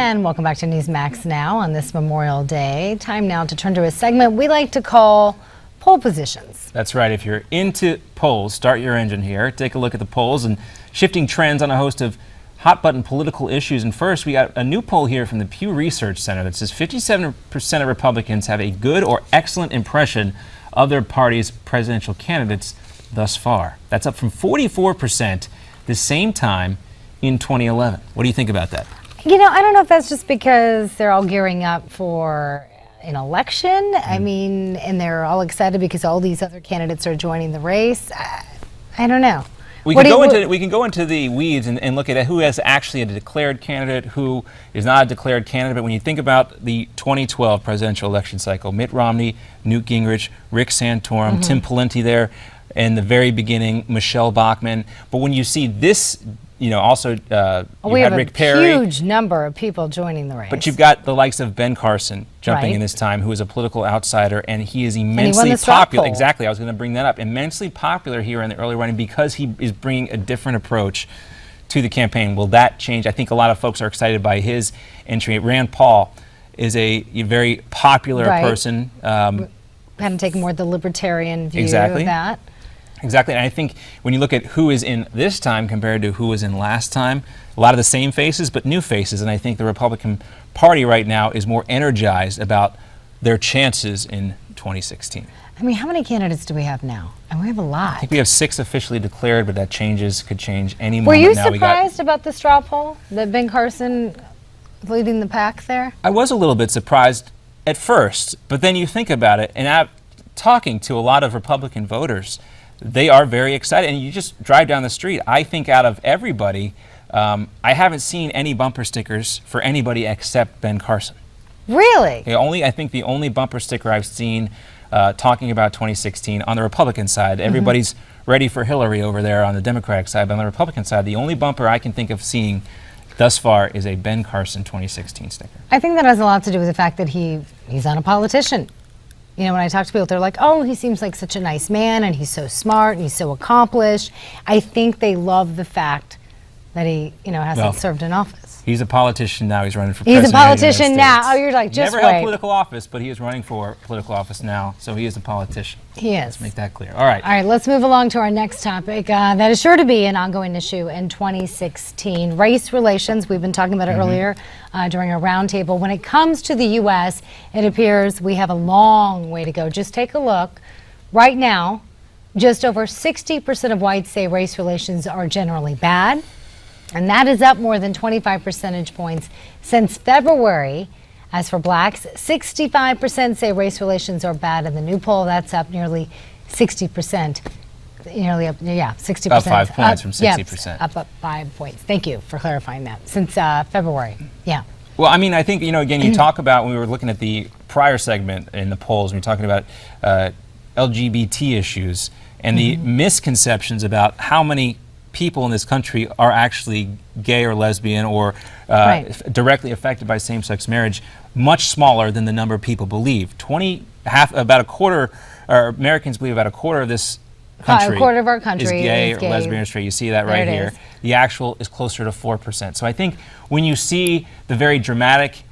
And welcome back to Newsmax Now on this Memorial Day. Time now to turn to a segment we like to call poll positions. That's right. If you're into polls, start your engine here. Take a look at the polls and shifting trends on a host of hot button political issues. And first, we got a new poll here from the Pew Research Center that says 57% of Republicans have a good or excellent impression of their party's presidential candidates thus far. That's up from 44% the same time in 2011. What do you think about that? You know, I don't know if that's just because they're all gearing up for an election. I mean, and they're all excited because all these other candidates are joining the race. I don't know. We can go into the weeds and look at who has actually a declared candidate, who is not a declared candidate. But when you think about the 2012 presidential election cycle, Mitt Romney, Newt Gingrich, Rick Santorum, Tim Pawlenty there in the very beginning, Michelle Bachmann. But when you see this, you know, also you had Rick Perry. We have a huge number of people joining the race. But you've got the likes of Ben Carson jumping in this time, who is a political outsider, and he is immensely popular. Exactly, I was going to bring that up. Immensely popular here in the early running because he is bringing a different approach to the campaign. Will that change? I think a lot of folks are excited by his entry. Rand Paul is a very popular person. Kind of taking more the libertarian view of that. Exactly, and I think when you look at who is in this time compared to who was in last time, a lot of the same faces, but new faces, and I think the Republican Party right now is more energized about their chances in 2016. I mean, how many candidates do we have now? And we have a lot. I think we have 6 officially declared, but that could change any moment. Were you surprised about the straw poll that Ben Carson leading the pack there? I was a little bit surprised at first, but then you think about it, and talking to a lot of Republican voters, they are very excited, and you just drive down the street. I think out of everybody, I haven't seen any bumper stickers for anybody except Ben Carson. Really? I think the only bumper sticker I've seen talking about 2016 on the Republican side, everybody's ready for Hillary over there on the Democratic side, but on the Republican side, the only bumper I can think of seeing thus far is a Ben Carson 2016 sticker. I think that has a lot to do with the fact that he's not a politician. You know, when I talk to people, they're like, oh, he seems like such a nice man, and he's so smart, and he's so accomplished. I think they love the fact that he, hasn't served in office. He's a politician now. He's running for president. He's a politician now. Oh, you're like, just never held political office, but he is running for political office now, so he is a politician. He is. Let's make that clear. All right. All right, let's move along to our next topic. That is sure to be an ongoing issue in 2016. Race relations. We've been talking about it earlier during our roundtable. When it comes to the U.S., it appears we have a long way to go. Just take a look. Right now, just over 60% of whites say race relations are generally bad. And that is up more than 25 percentage points since February. As for blacks, 65% say race relations are bad. In the new poll, that's up nearly 60%. Nearly up, 60%. Up 5 points from 60%. Yeah, up 5 points. Thank you for clarifying that. Since February, yeah. Well, I mean, I think, again, you talk about, when we were looking at the prior segment in the polls, we were talking about LGBT issues and the misconceptions about how many people in this country are actually gay or lesbian or directly affected by same-sex marriage, much smaller than the number of people believe. About a quarter, or Americans believe about a quarter of this country, a quarter of our country is gay or lesbian or straight. You see that right here. The actual is closer to 4%. So I think when you see the very dramatic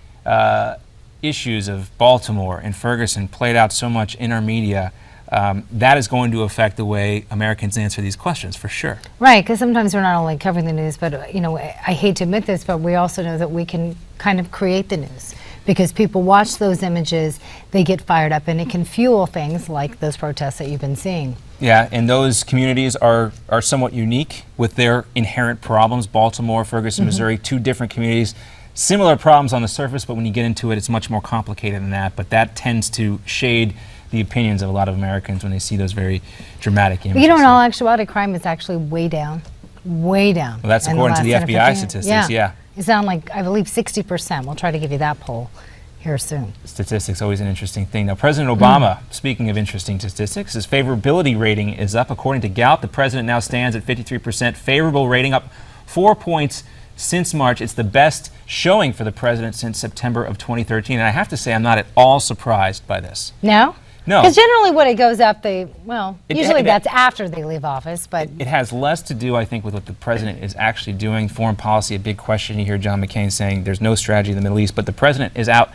issues of Baltimore and Ferguson played out so much in our media, that is going to affect the way Americans answer these questions, for sure. Right, because sometimes we're not only covering the news, but I hate to admit this, but we also know that we can kind of create the news because people watch those images, they get fired up, and it can fuel things like those protests that you've been seeing. Yeah, and those communities are somewhat unique with their inherent problems. Baltimore, Ferguson, Missouri, 2 different communities. Similar problems on the surface, but when you get into it, it's much more complicated than that. But that tends to shade the opinions of a lot of Americans when they see those very dramatic images. In all actuality, crime is actually way down. Way down. Well, that's according to the FBI statistics, yeah. It's down like, I believe, 60%. We'll try to give you that poll here soon. Statistics, always an interesting thing. Now, President Obama, speaking of interesting statistics, his favorability rating is up. According to Gallup, the president now stands at 53% favorable rating, up 4 points since March. It's the best showing for the president since September of 2013. And I have to say, I'm not at all surprised by this. No? No. Because generally when it goes up, usually it- that's after they leave office, but It has less to do, I think, with what the president is actually doing. Foreign policy, a big question. You hear John McCain saying there's no strategy in the Middle East, but the president is out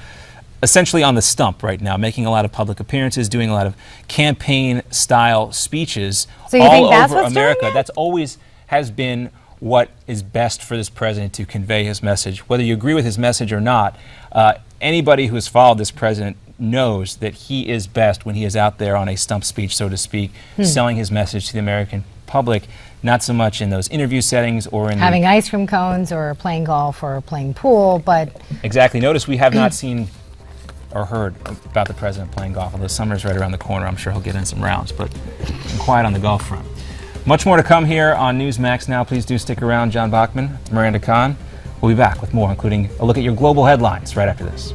essentially on the stump right now, making a lot of public appearances, doing a lot of campaign-style speeches So you all think that's over what's doing America. it? That's always has been what is best for this president to convey his message. Whether you agree with his message or not, anybody who has followed this president knows that he is best when he is out there on a stump speech, so to speak, selling his message to the American public, not so much in those interview settings or in having ice cream cones or playing golf or playing pool, but Exactly. Notice we have not seen or heard about the president playing golf, although summer's right around the corner. I'm sure he'll get in some rounds, but I'm quiet on the golf front. Much more to come here on Newsmax Now. Please do stick around. John Bachman, Miranda Kahn. We'll be back with more, including a look at your global headlines right after this.